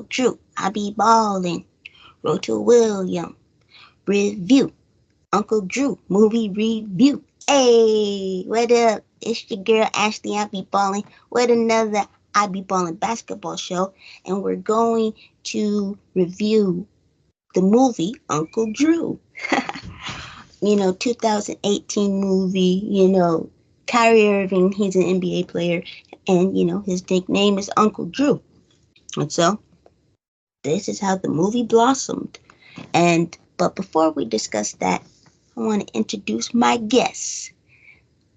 Drew, I be ballin'. Road to William, review. Uncle Drew, movie review. Hey, what up? It's your girl Ashley, I be ballin' with another I be ballin' basketball show, and we're going to review the movie Uncle Drew. 2018 movie, Kyrie Irving, he's an NBA player, and his nickname is Uncle Drew. And so this is how the movie blossomed. But before we discuss that, I want to introduce my guests.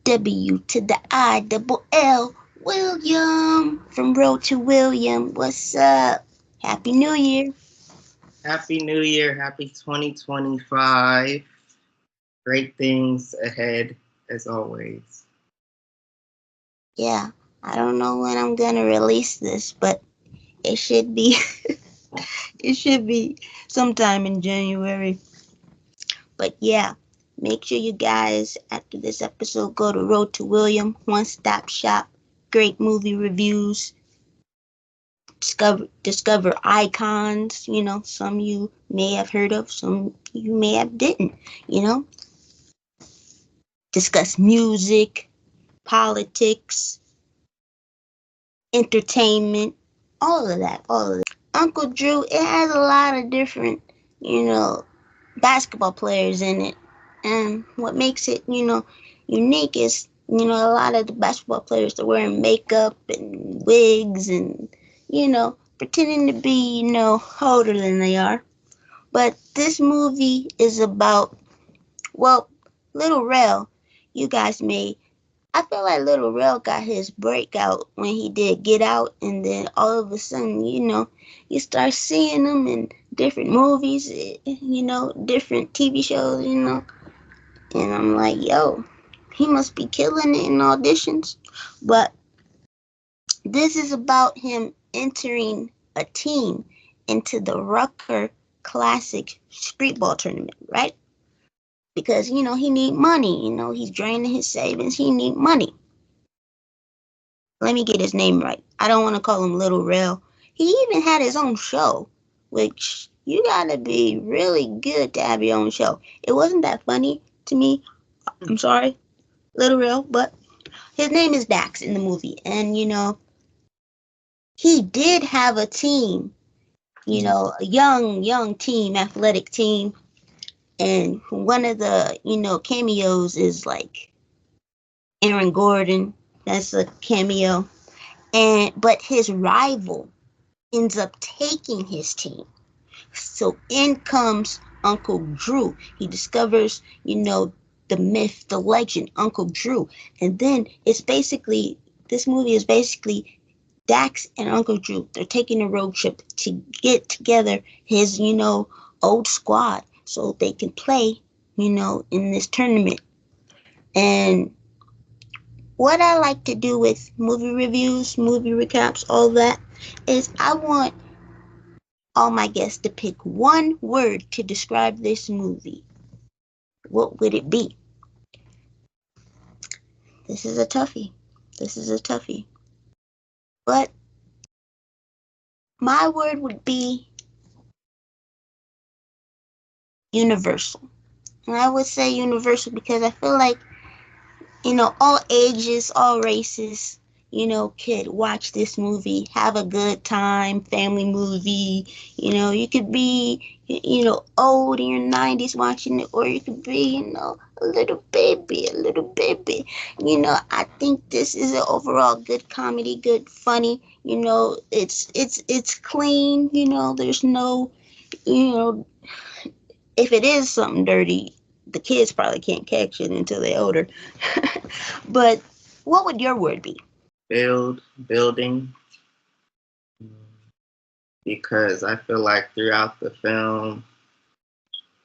W to the I double L, William from Road to William. What's up? Happy New Year. Happy New Year. Happy 2025. Great things ahead as always. Yeah, I don't know when I'm gonna release this, but it should be it should be sometime in January. But yeah, make sure you guys after this episode go to Road to William, one stop shop, great movie reviews, discover icons, some you may have heard of, some you may have didn't, you know, discuss music, politics, entertainment, all of that. Uncle Drew, it has a lot of different, basketball players in it. And what makes it, unique is, a lot of the basketball players are wearing makeup and wigs and, pretending to be, older than they are. But this movie is about, well, Little Rel, you guys may I feel like Little Rel got his breakout when he did Get Out, and then all of a sudden, you start seeing him in different movies, different TV shows, and I'm like, yo, he must be killing it in auditions. But this is about him entering a team into the Rucker Classic Streetball Tournament, right? Because, he need money, he's draining his savings, he need money. Let me get his name right. I don't want to call him Little Rel. He even had his own show, which you gotta be really good to have your own show. It wasn't that funny to me. I'm sorry, Little Rel, but his name is Dax in the movie. And, he did have a team, a young team, athletic team. And one of the, cameos is like Aaron Gordon. That's a cameo. But his rival ends up taking his team. So in comes Uncle Drew. He discovers, the myth, the legend, Uncle Drew. And then this movie is basically Dax and Uncle Drew. They're taking a road trip to get together his, old squad so they can play, in this tournament. And what I like to do with movie reviews, movie recaps, all that, is I want all my guests to pick one word to describe this movie. What would it be? This is a toughie. This is a toughie. But my word would be universal. And I would say universal because I feel like, all ages, all races, could watch this movie, have a good time, family movie. You could be, old in your 90s watching it, or you could be, a little baby, a little baby. I think this is an overall good comedy, good funny. It's clean. There's no, you know, if it is something dirty, the kids probably can't catch it until they're older. But what would your word be? Building, because I feel like throughout the film,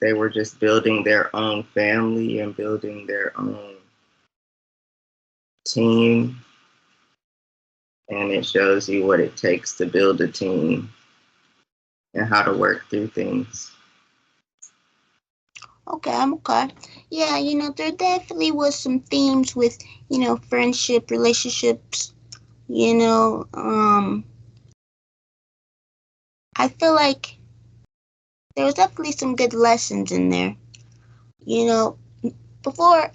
they were just building their own family and building their own team. And it shows you what it takes to build a team and how to work through things. Okay. Yeah, there definitely was some themes with, friendship, relationships, you know, um, I feel like there was definitely some good lessons in there. You know, before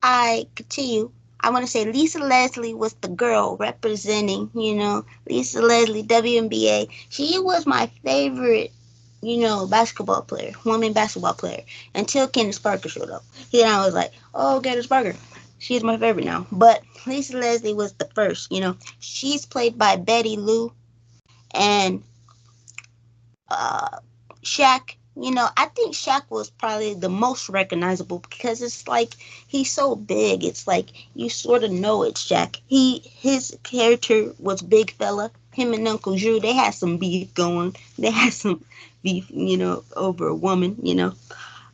I continue, I want to say Lisa Leslie was the girl representing, Lisa Leslie, WNBA. She was my favorite, basketball player, woman basketball player, until Candace Parker showed up. Then I was like, oh, Candace Parker. She's my favorite now. But Lisa Leslie was the first. She's played by Betty Lou and uh, Shaq. I think Shaq was probably the most recognizable because it's like he's so big. It's like you sort of know it's Shaq. His character was Big Fella. Him and Uncle Drew, they had some beef going. They had some beef, over a woman.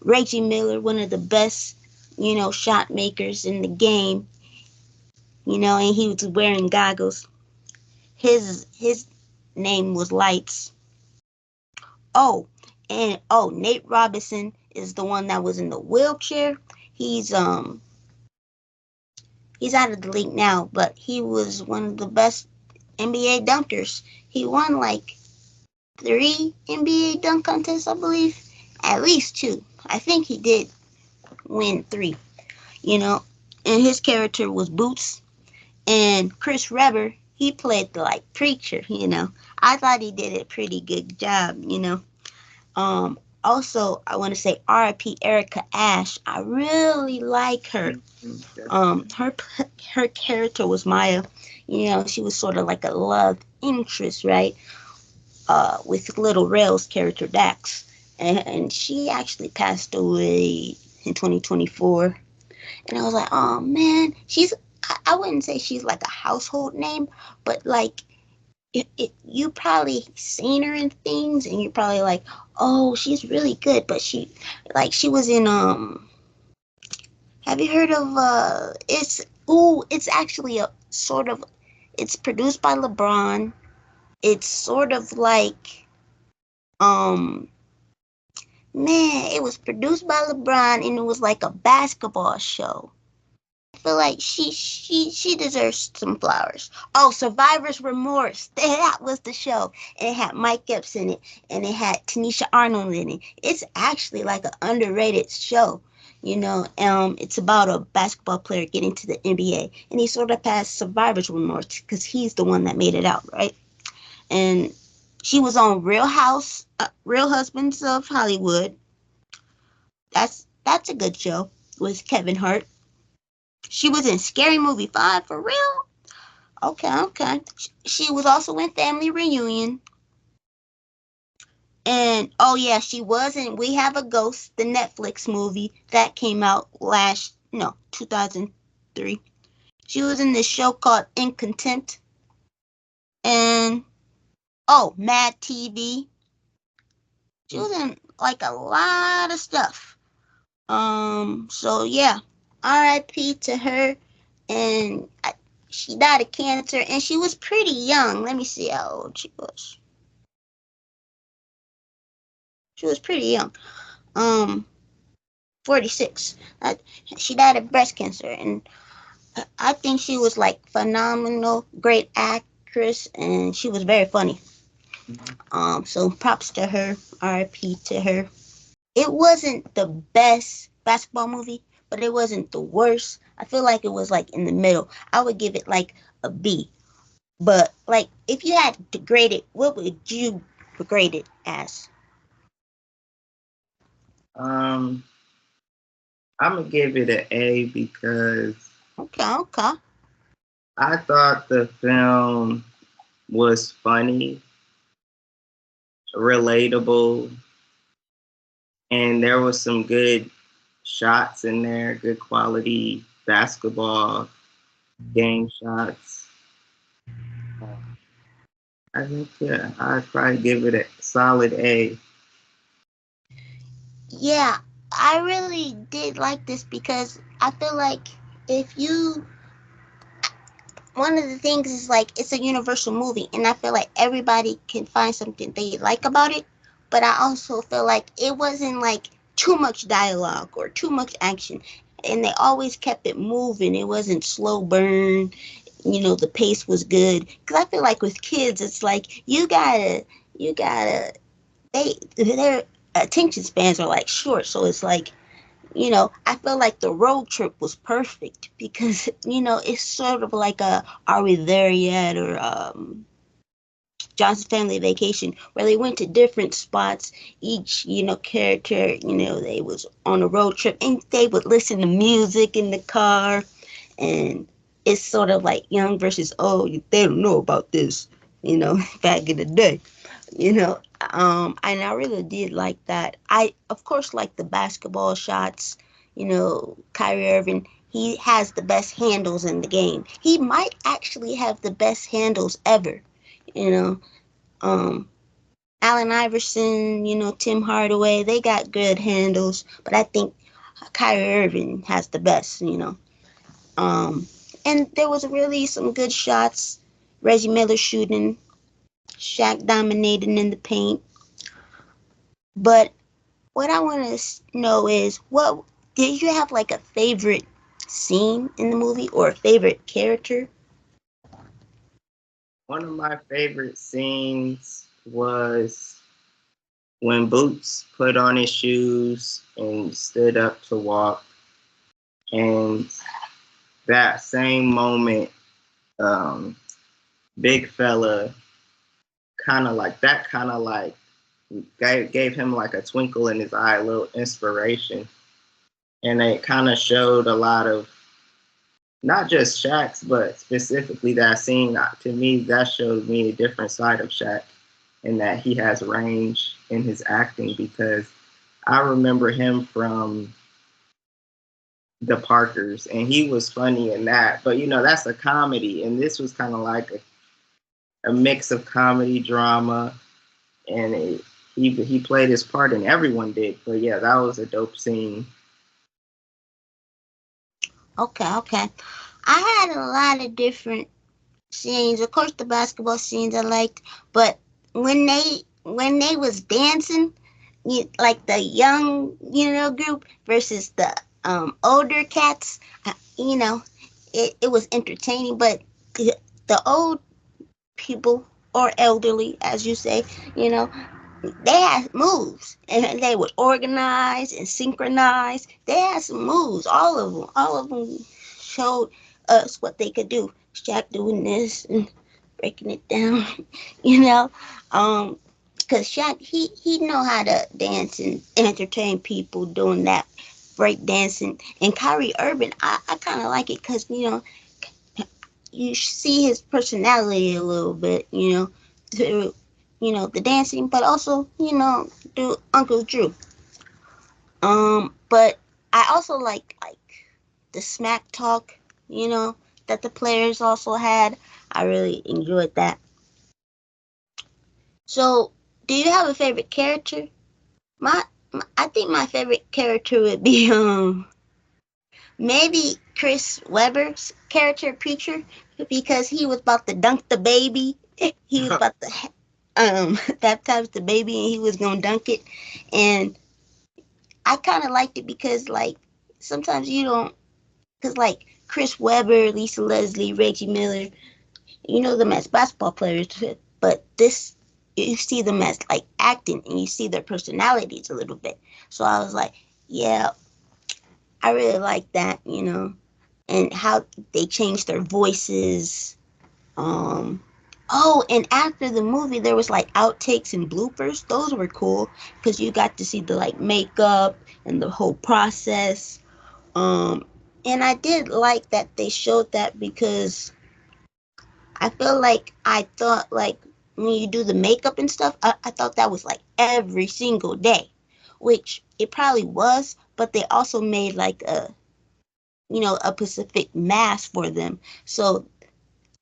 Reggie Miller, one of the best, shot makers in the game. And he was wearing goggles. His name was Lights. Oh, and Nate Robinson is the one that was in the wheelchair. He's um he's out of the league now, but he was one of the best NBA dunkers. He won like 3 NBA dunk contests, I believe. At least two. I think he did win three. You know, and his character was Boots. And Chris Webber, he played the like preacher. I thought he did a pretty good job. Also, I want to say R.I.P. Erica Ash. I really like her. Her her character was Maya. She was sort of like a love interest, right? With Little Rail's character Dax, and she actually passed away in 2024. And I was like, oh man, I wouldn't say she's like a household name, but like you probably seen her in things and you're probably like, oh, she's really good. But she was in have you heard of it's actually a sort of, it's produced by LeBron. It's sort of like um man, it was produced by LeBron and it was like a basketball show. Feel like she deserves some flowers. Oh, Survivor's Remorse. That was the show. And it had Mike Epps in it. And it had Tanisha Arnold in it. It's actually like an underrated show. It's about a basketball player getting to the NBA. And he sort of passed Survivor's Remorse because he's the one that made it out, right? And she was on Real Husbands of Hollywood. That's a good show with Kevin Hart. She was in Scary Movie 5 for real? Okay, okay. She was also in Family Reunion. And oh yeah, she was in We Have a Ghost, the Netflix movie that came out 2003. She was in this show called In Contempt. And Mad TV. She was in like a lot of stuff. So yeah, R.I.P. to her. And she died of cancer, and she was pretty young. Let me see how old she was. She was pretty young. 46. She died of breast cancer, and I think she was like phenomenal, great actress, and she was very funny. So props to her. R.I.P. to her. It wasn't the best basketball movie, but it wasn't the worst. I feel like it was like in the middle. I would give it like a B. But like, if you had to grade it, what would you grade it as? Um, I'm gonna give it an A because Okay, okay. I thought the film was funny, relatable, and there was some good shots in there, good quality basketball game shots. I think yeah, I'd probably give it a solid A. Yeah, I really did like this because I feel like if you, one of the things is like it's a universal movie, and I feel like everybody can find something they like about it. But I also feel like it wasn't like too much dialogue or too much action, and they always kept it moving. It wasn't slow burn. The pace was good because I feel like with kids, it's like you gotta you gotta their attention spans are like short, so it's like, I feel like the road trip was perfect because, it's sort of like a Are We There Yet, or Johnson's Family Vacation, where they went to different spots. Each, character, they was on a road trip and they would listen to music in the car. And it's sort of like young versus old. They don't know about this, back in the day. And I really did like that. I, of course, like the basketball shots. Kyrie Irving, he has the best handles in the game. He might actually have the best handles ever. You know, um, Allen Iverson, Tim Hardaway, they got good handles, but I think Kyrie Irving has the best. Um, and there was really some good shots. Reggie Miller shooting, Shaq dominating in the paint. But what I want to know is, what did you have like a favorite scene in the movie or a favorite character? One of my favorite scenes was when Boots put on his shoes and stood up to walk. And that same moment, um, Big Fella kind of like gave him like a twinkle in his eye, a little inspiration. And it kind of showed a lot of not just Shaq's, but specifically that scene. To me, that showed me a different side of Shaq, and that he has range in his acting, because I remember him from The Parkers, and he was funny in that. But that's a comedy, and this was kind of like a mix of comedy, drama, and he played his part, and everyone did. But yeah, that was a dope scene. Okay, okay. I had a lot of different scenes. Of course, the basketball scenes I liked, but when they was dancing, like the young, group versus the older cats, you know, it was entertaining. But the old people, or elderly, as you say, you know, they had moves and they would organize and synchronize. They had some moves, all of them showed us what they could do. Shaq doing this and breaking it down, you know. Cause Shaq, he know how to dance and entertain people doing that break dancing. And Kyrie Irving, I kind of like it because you see his personality a little bit, through the dancing, but also through Uncle Drew. But I also like the smack talk, you know, that the players also had. I really enjoyed that. So, do you have a favorite character? I think my favorite character would be maybe Chris Webber's character Preacher, because he was about to dunk the baby. He was about to baptize the baby and he was gonna dunk it. And I kind of liked it because like sometimes you don't, because like Chris Webber, Lisa Leslie, Reggie Miller, you know them as basketball players, but this, you see them as like acting and you see their personalities a little bit. So I was like, yeah, I really like that, and how they changed their voices. Um, oh, and after the movie, there was like outtakes and bloopers. Those were cool because you got to see the like makeup and the whole process. Um, and I did like that they showed that because I feel like I thought like when you do the makeup and stuff, I thought that was like every single day, which it probably was, but they also made like a Pacific mask for them. So,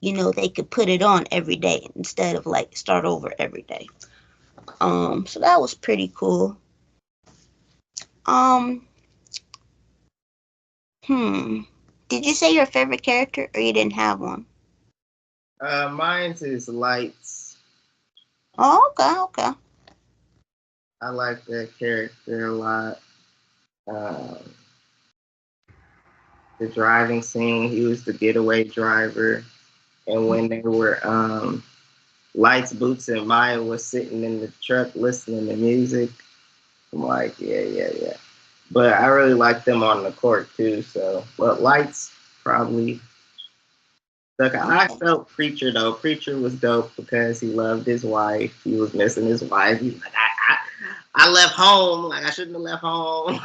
they could put it on every day instead of like start over every day. So that was pretty cool. Um, hmm. Did you say your favorite character or you didn't have one? Mine's is Lights. Oh, okay, okay. I like that character a lot. Um, the driving scene, he was the getaway driver, and when they were Lights, Boots, and Maya was sitting in the truck listening to music. I'm like, yeah, yeah, yeah. But I really like them on the court too. So, but Lights probably. Look, I Okay. felt Preacher though. Preacher was dope because he loved his wife. He was missing his wife. He's like, I left home. Like I shouldn't have left home.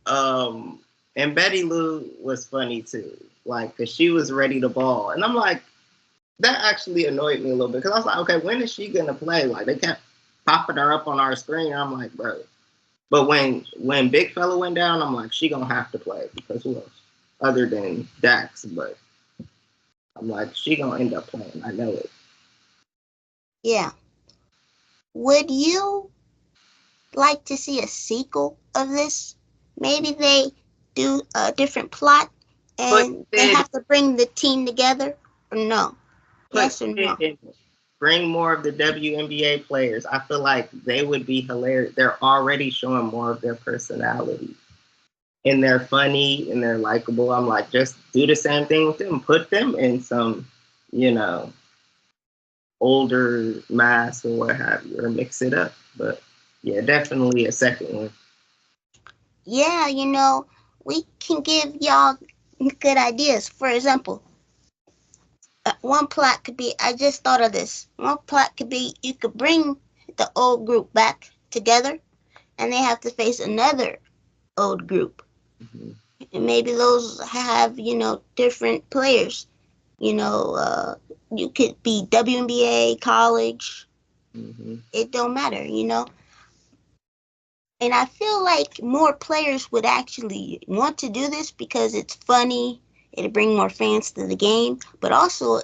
um, and Betty Lou was funny too. Like, cause she was ready to ball, and I'm like, that actually annoyed me a little bit because I was like, okay, when is she gonna play? Like they kept popping her up on our screen. And I'm like, bro. But when Big Fella went down, I'm like, she gonna have to play because who else other than Dax? But I'm like, she gonna end up playing. I know it. Yeah. Would you like to see a sequel of this? Maybe they do a different plot Put and they Sid, have to bring the team together? Or no? put Yes or Sid no? in it. Bring more of the WNBA players. I feel like they would be hilarious. They're already showing more of their personality. And they're funny and they're likable. I'm like, just do the same thing with them. Put them in some, you know, older mass or what have you, or mix it up. But yeah, definitely a second one. Yeah, we can give y'all good ideas. For example, one plot could be, I just thought of this. One plot could be you could bring the old group back together and they have to face another old group. Mm-hmm. And maybe those have, different players. You could be WNBA, college. Mm-hmm. It don't matter. And I feel like more players would actually want to do this because it's funny. It'll bring more fans to the game. But also,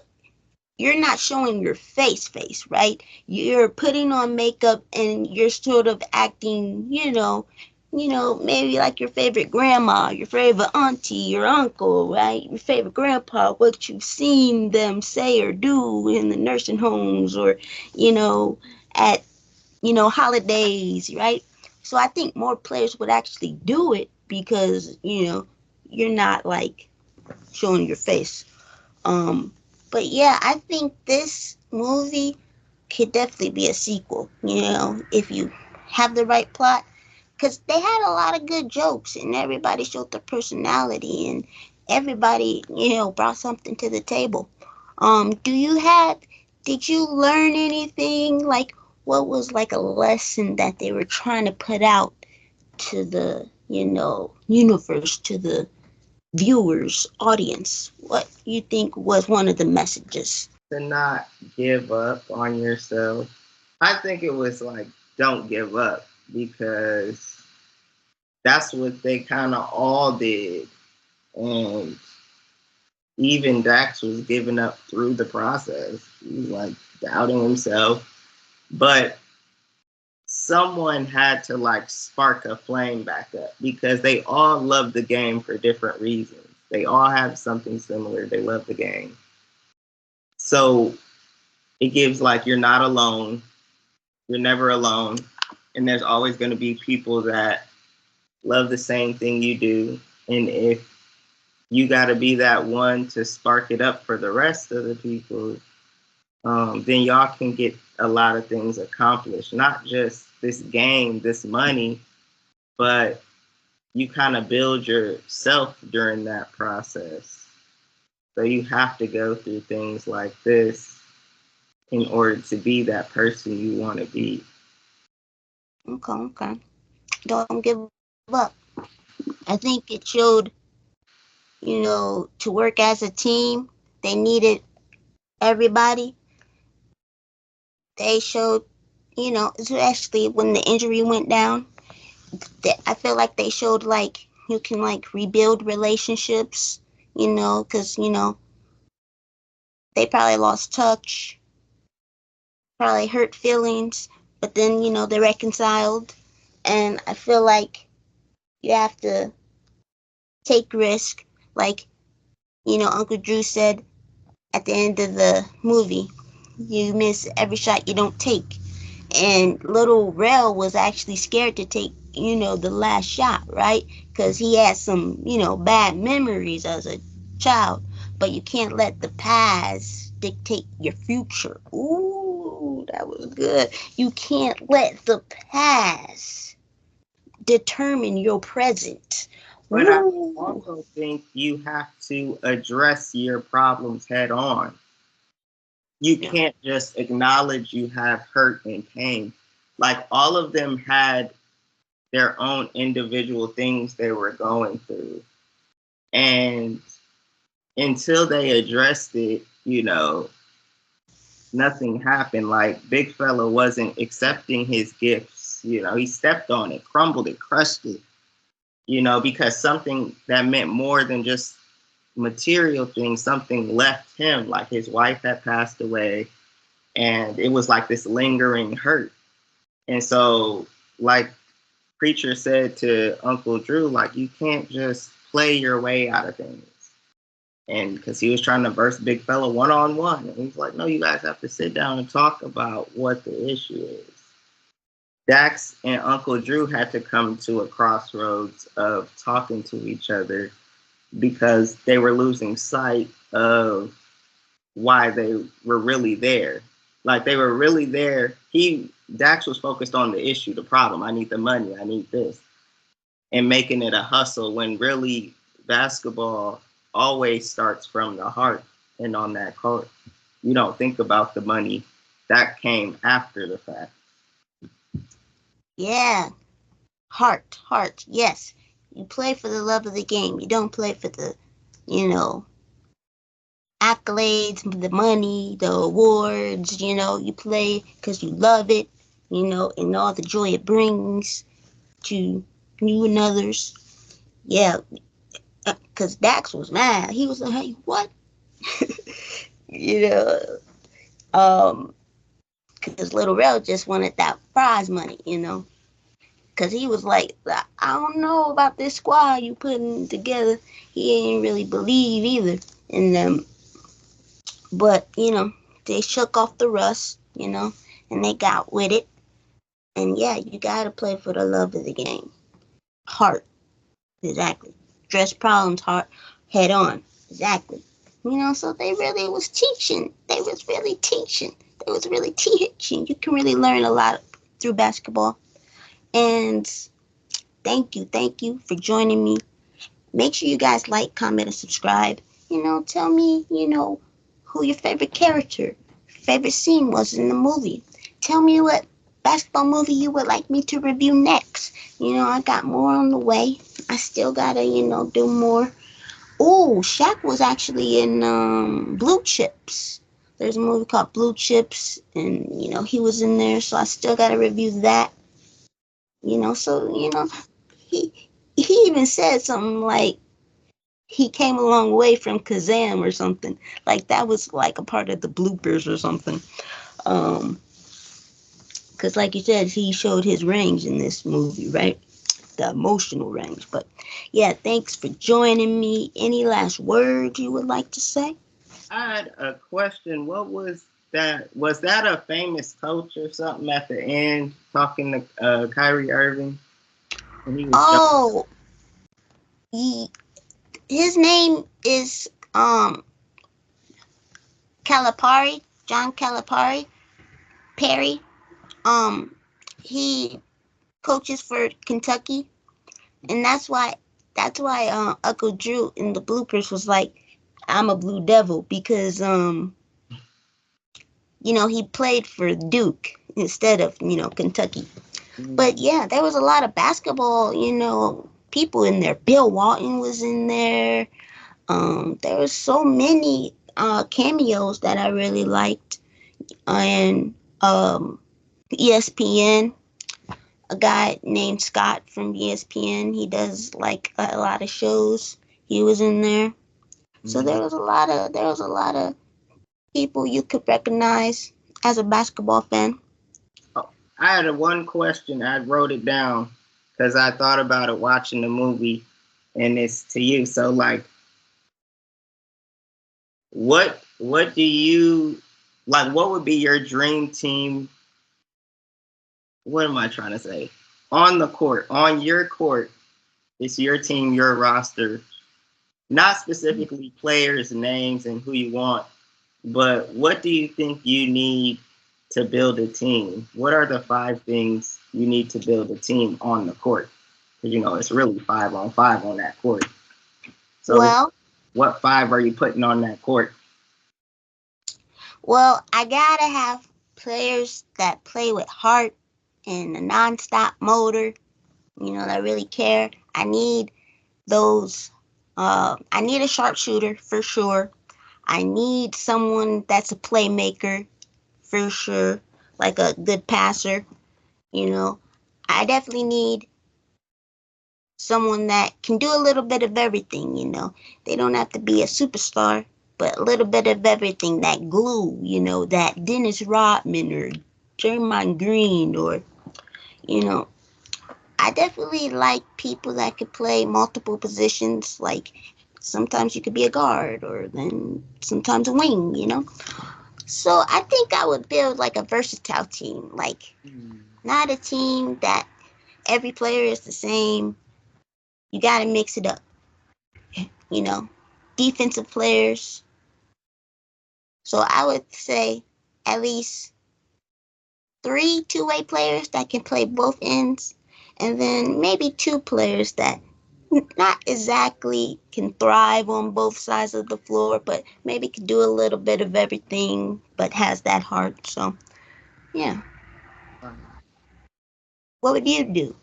you're not showing your face, right? You're putting on makeup and you're sort of acting, maybe like your favorite grandma, your favorite auntie, your uncle, right? Your favorite grandpa, what you've seen them say or do in the nursing homes or, at, holidays, right? So I think more players would actually do it because, you're not like showing your face. Um, but yeah, I think this movie could definitely be a sequel, if you have the right plot. Because they had a lot of good jokes and everybody showed their personality and everybody, brought something to the table. Did you learn anything? Like, what was like a lesson that they were trying to put out to the, universe, to the viewers, audience? What you think was one of the messages? To not give up on yourself. I think it was like, don't give up because that's what they kind of all did. And even Dax was giving up through the process. He was like doubting himself. But someone had to like spark a flame back up because they all love the game for different reasons. They all have something similar. They love the game. So it gives like you're not alone. You're never alone. And there's always going to be people that love the same thing you do. And if you got to be that one to spark it up for the rest of the people, then y'all can get a lot of things accomplished. Not just this game, this money, but you kind of build yourself during that process. So you have to go through things like this in order to be that person you want to be. Okay, okay. Don't give up. I think it showed, to work as a team, they needed everybody. They showed, especially when the injury went down, I feel like they showed like you can like rebuild relationships, because, they probably lost touch, probably hurt feelings, but then, they reconciled. And I feel like you have to take risk. Like, Uncle Drew said at the end of the movie, you miss every shot you don't take. And little Rel was actually scared to take, the last shot, right? Because he had some, bad memories as a child. But you can't let the past, dictate your future. Ooh, that was good. You can't let the past determine your present. But I Ooh. also think you have to address your problems head on. You Yeah. can't just acknowledge you have hurt and pain. Like all of them had their own individual things they were going through. And until they addressed it, nothing happened. Like Big Fella wasn't accepting his gifts. He stepped on it, crumbled it, crushed it, because something that meant more than just material things, something left him. Like his wife had passed away, and it was like this lingering hurt. And so, like Preacher said to Uncle Drew, like, you can't just play your way out of things. And because he was trying to verse Big Fella one on one. And he's like, no, you guys have to sit down and talk about what the issue is. Dax and Uncle Drew had to come to a crossroads of talking to each other because they were losing sight of why they were really there. Like they were really there. Dax was focused on the issue, the problem. I need the money. I need this. And making it a hustle when really basketball always starts from the heart and on that court. You don't think about the money. That came after the fact. Yeah. Heart. Yes. You play for the love of the game. You don't play for the, you know, accolades, the money, the awards. You play because you love it, and all the joy it brings to you and others. Yeah, because Dax was mad. He was like, hey, what? you know, because Little Rel just wanted that prize money. Because he was like, I don't know about this squad you putting together. He ain't really believe either in them. But, they shook off the rust, and they got with it. And yeah, you gotta play for the love of the game. Heart, exactly. Address problems head on, exactly. So they really was teaching. They was really teaching. They was really teaching. You can really learn a lot through basketball. And thank you for joining me. Make sure you guys like, comment, and subscribe. Tell me, who your favorite character, favorite scene was in the movie. Tell me what basketball movie you would like me to review next. I got more on the way. I still gotta, do more. Oh, Shaq was actually in Blue Chips. There's a movie called Blue Chips, and he was in there, so I still gotta review that. So he he even said something like he came a long way from Kazam or something. Like that was like a part of the bloopers or something. Um, because like you said, he showed his range in this movie, right? The emotional range. But yeah, thanks for joining me. Any last words you would like to say? I had a question. What was that? Was that a famous coach or something at the end talking to Kyrie Irving? And he was showing. Oh, he, his name is Calipari, John Calipari, Perry. Um, he coaches for Kentucky, and that's why Uncle Drew in the bloopers was like, "I'm a Blue Devil," because he played for Duke instead of Kentucky. But yeah, there was a lot of basketball people in there. Bill Walton was in there. There was so many cameos that I really liked, and ESPN. A guy named Scott from ESPN. He does like a lot of shows. He was in there. So there was a lot of people you could recognize as a basketball fan. Oh, I had one question. I wrote it down because I thought about it watching the movie, and it's to you. So, like, what do you like? What would be your dream team? What am I trying to say? On the court, on your court, it's your team, your roster. Not specifically players' names and who you want, But what do you think you need to build a team? What are the 5 things you need to build a team on the court? Because it's really 5-on-5 on that court. So, Well, what 5 are you putting on that court? I gotta have players that play with heart and a nonstop motor, that really care. I need those. I need a sharpshooter for sure. I need someone that's a playmaker for sure, like a good passer. You know, I definitely need someone that can do a little bit of everything. They don't have to be a superstar, but a little bit of everything. That glue, that Dennis Rodman or Jermaine Green, or you know, I definitely like people that could play multiple positions. Like sometimes you could be a guard, or then sometimes a wing. So I think I would build like a versatile team, like not a team that every player is the same. You got to mix it up, you know. Defensive players. So I would say at least 3 two-way players that can play both ends, and then maybe 2 players that not exactly can thrive on both sides of the floor, but maybe can do a little bit of everything, but has that heart. So yeah, what would you do?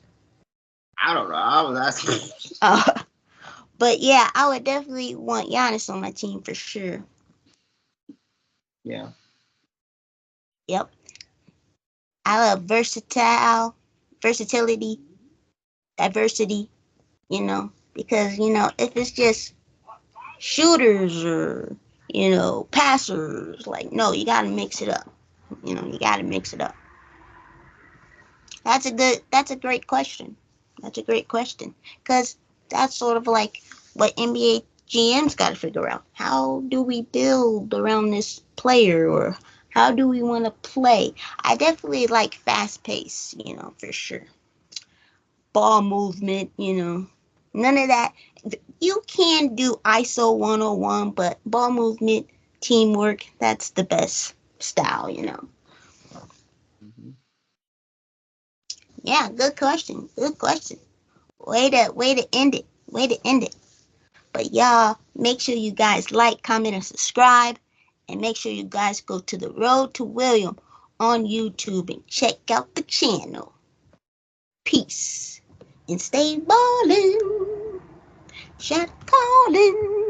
I don't know. I was asking. Uh, but yeah, I would definitely want Giannis on my team for sure. Yeah. Yep, I love versatility, diversity. Because if it's just shooters or passers, like no, you gotta mix it up. You gotta mix it up. That's a great question. That's a great question. Because that's sort of like what NBA GMs got to figure out. How do we build around this player, or how do we want to play? I definitely like fast pace, for sure. Ball movement, none of that. You can do ISO 101, but ball movement, teamwork, that's the best style. Mhm. Yeah, good question. Good question. Way to end it. Way to end it. But y'all, make sure you guys like, comment, and subscribe. And make sure you guys go to the Road to William on YouTube and check out the channel. Peace. And stay ballin'. Shot callin'.